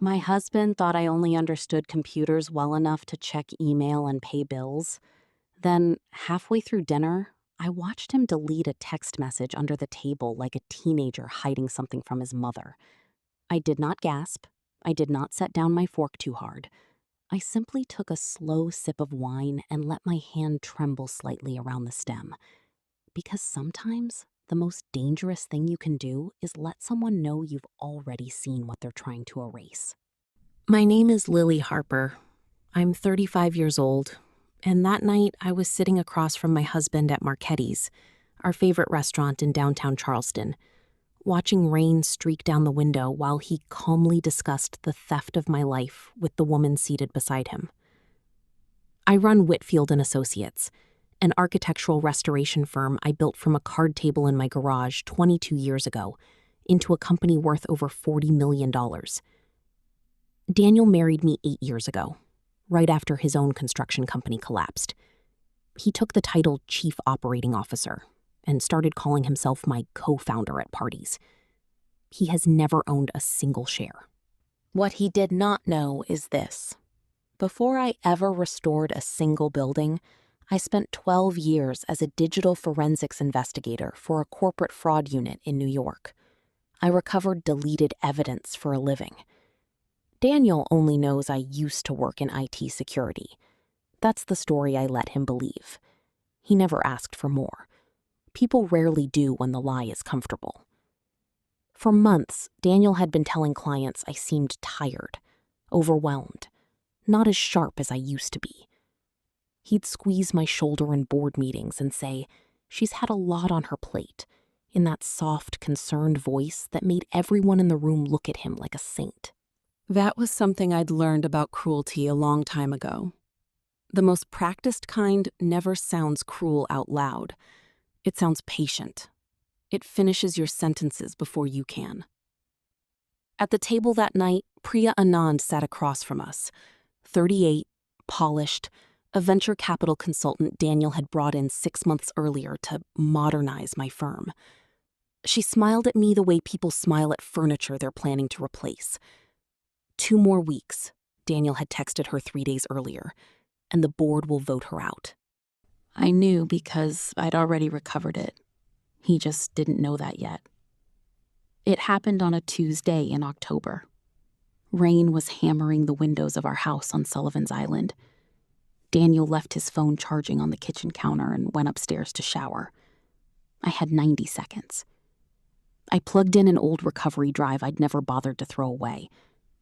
My husband thought I only understood computers well enough to check email and pay bills. Then, halfway through dinner, I watched him delete a text message under the table like a teenager hiding something from his mother. I did not gasp. I did not set down my fork too hard. I simply took a slow sip of wine and let my hand tremble slightly around the stem. Because sometimes the most dangerous thing you can do is let someone know you've already seen what they're trying to erase. My name is Lily Harper. I'm 35 years old, and that night I was sitting across from my husband at Marchetti's, our favorite restaurant in downtown Charleston, watching rain streak down the window while he calmly discussed the theft of my life with the woman seated beside him. I run Whitfield and Associates, an architectural restoration firm I built from a card table in my garage 22 years ago into a company worth over $40 million. Daniel married me 8 years ago, right after his own construction company collapsed. He took the title Chief Operating Officer and started calling himself my co-founder at parties. He has never owned a single share. What he did not know is this. Before I ever restored a single building, I spent 12 years as a digital forensics investigator for a corporate fraud unit in New York. I recovered deleted evidence for a living. Daniel only knows I used to work in IT security. That's the story I let him believe. He never asked for more. People rarely do when the lie is comfortable. For months, Daniel had been telling clients I seemed tired, overwhelmed, not as sharp as I used to be. He'd squeeze my shoulder in board meetings and say, "She's had a lot on her plate," in that soft, concerned voice that made everyone in the room look at him like a saint. That was something I'd learned about cruelty a long time ago. The most practiced kind never sounds cruel out loud. It sounds patient. It finishes your sentences before you can. At the table that night, Priya Anand sat across from us. 38, polished, a venture capital consultant Daniel had brought in 6 months earlier to modernize my firm. She smiled at me the way people smile at furniture they're planning to replace. 2 more weeks, Daniel had texted her 3 days earlier, and the board will vote her out. I knew because I'd already recovered it. He just didn't know that yet. It happened on a Tuesday in October. Rain was hammering the windows of our house on Sullivan's Island. Daniel left his phone charging on the kitchen counter and went upstairs to shower. I had 90 seconds. I plugged in an old recovery drive I'd never bothered to throw away,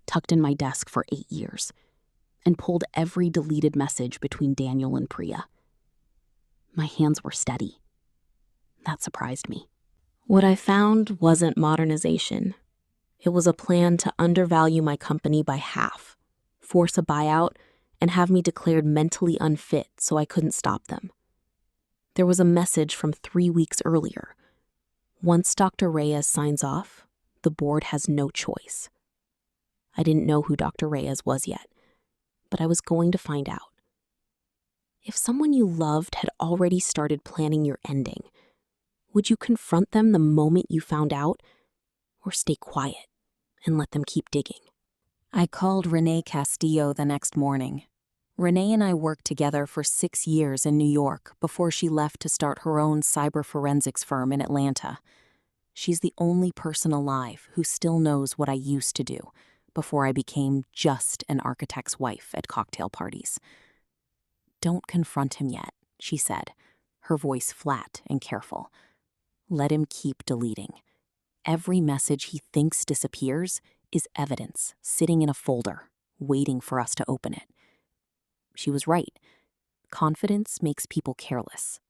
tucked in my desk for 8 years, and pulled every deleted message between Daniel and Priya. My hands were steady. That surprised me. What I found wasn't modernization. It was a plan to undervalue my company by half, force a buyout, and have me declared mentally unfit so I couldn't stop them. There was a message from 3 weeks earlier. Once Dr. Reyes signs off, the board has no choice. I didn't know who Dr. Reyes was yet, but I was going to find out. If someone you loved had already started planning your ending, would you confront them the moment you found out, or stay quiet and let them keep digging? I called Renee Castillo the next morning. Renee and I worked together for 6 years in New York before she left to start her own cyber forensics firm in Atlanta. She's the only person alive who still knows what I used to do before I became just an architect's wife at cocktail parties. "Don't confront him yet," she said, her voice flat and careful. "Let him keep deleting. Every message he thinks disappears is evidence sitting in a folder, waiting for us to open it." She was right. Confidence makes people careless.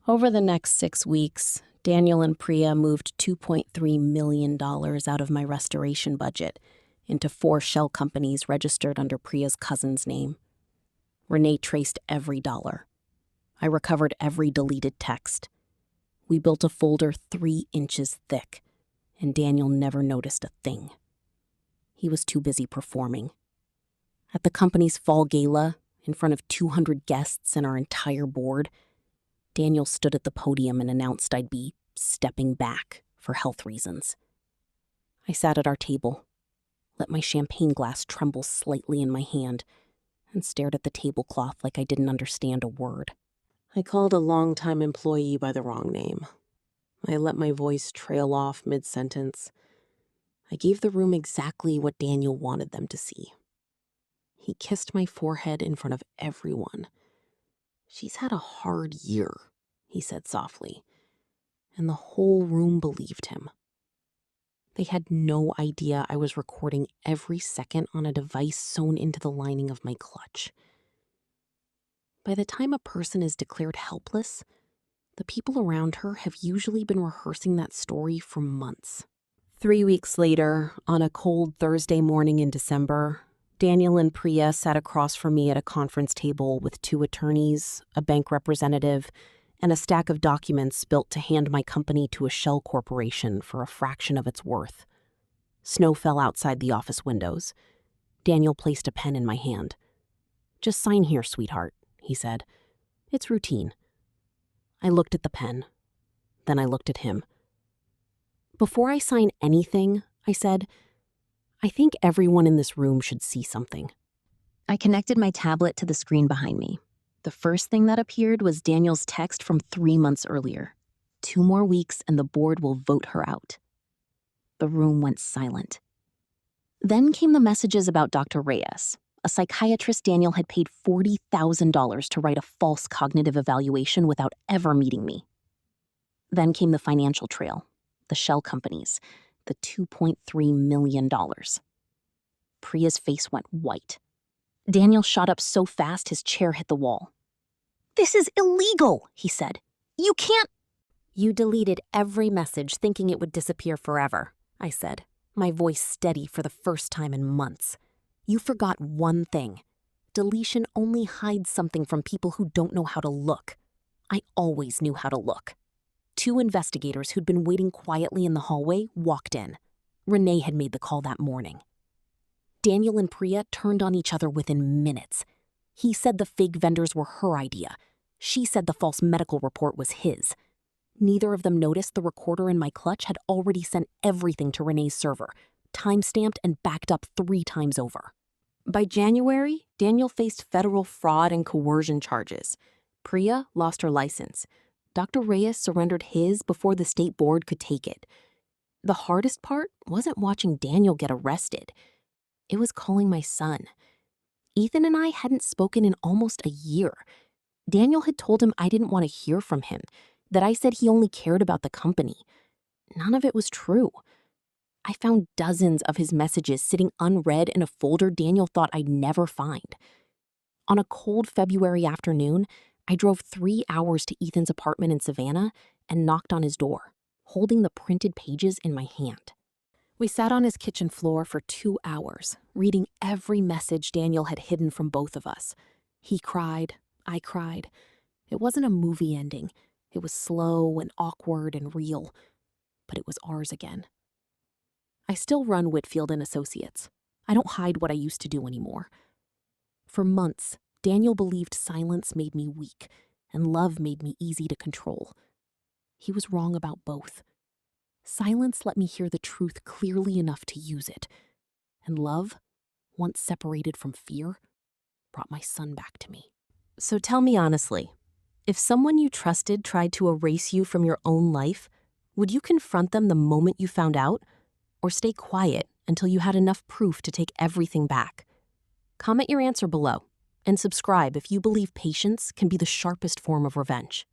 Over the next 6 weeks, Daniel and Priya moved $2.3 million out of my restoration budget into 4 shell companies registered under Priya's cousin's name. Renee traced every dollar. I recovered every deleted text. We built a folder 3 inches thick, and Daniel never noticed a thing. He was too busy performing. At the company's fall gala, in front of 200 guests and our entire board, Daniel stood at the podium and announced I'd be stepping back for health reasons. I sat at our table, let my champagne glass tremble slightly in my hand, and stared at the tablecloth like I didn't understand a word. I called a longtime employee by the wrong name. I let my voice trail off mid-sentence. I gave the room exactly what Daniel wanted them to see. He kissed my forehead in front of everyone. "She's had a hard year," he said softly, and the whole room believed him. They had no idea I was recording every second on a device sewn into the lining of my clutch. By the time a person is declared helpless, the people around her have usually been rehearsing that story for months. 3 weeks later, on a cold Thursday morning in December, Daniel and Priya sat across from me at a conference table with 2 attorneys, a bank representative, and a stack of documents built to hand my company to a shell corporation for a fraction of its worth. Snow fell outside the office windows. Daniel placed a pen in my hand. "Just sign here, sweetheart," he said. "It's routine." I looked at the pen. Then I looked at him. "Before I sign anything," I said, "I think everyone in this room should see something." I connected my tablet to the screen behind me. The first thing that appeared was Daniel's text from 3 months earlier. 2 more weeks and the board will vote her out. The room went silent. Then came the messages about Dr. Reyes, a psychiatrist Daniel had paid $40,000 to write a false cognitive evaluation without ever meeting me. Then came the financial trail, the shell companies, the $2.3 million. Priya's face went white. Daniel shot up so fast his chair hit the wall. "This is illegal," he said. "You can't—" "You deleted every message thinking it would disappear forever," I said, my voice steady for the first time in months. "You forgot one thing. Deletion only hides something from people who don't know how to look. I always knew how to look." 2 investigators who'd been waiting quietly in the hallway walked in. Renee had made the call that morning. Daniel and Priya turned on each other within minutes. He said the fake vendors were her idea. She said the false medical report was his. Neither of them noticed the recorder in my clutch had already sent everything to Renee's server, time-stamped and backed up 3 times over. By January, Daniel faced federal fraud and coercion charges. Priya lost her license. Dr. Reyes surrendered his before the state board could take it. The hardest part wasn't watching Daniel get arrested. It was calling my son. Ethan and I hadn't spoken in almost a year. Daniel had told him I didn't want to hear from him, that I said he only cared about the company. None of it was true. I found dozens of his messages sitting unread in a folder Daniel thought I'd never find. On a cold February afternoon, I drove 3 hours to Ethan's apartment in Savannah and knocked on his door, holding the printed pages in my hand. We sat on his kitchen floor for 2 hours, reading every message Daniel had hidden from both of us. He cried, I cried. It wasn't a movie ending. It was slow and awkward and real, but it was ours again. I still run Whitfield and Associates. I don't hide what I used to do anymore. For months, Daniel believed silence made me weak and love made me easy to control. He was wrong about both. Silence let me hear the truth clearly enough to use it. And love, once separated from fear, brought my son back to me. So tell me honestly, if someone you trusted tried to erase you from your own life, would you confront them the moment you found out, or stay quiet until you had enough proof to take everything back? Comment your answer below, and subscribe if you believe patience can be the sharpest form of revenge.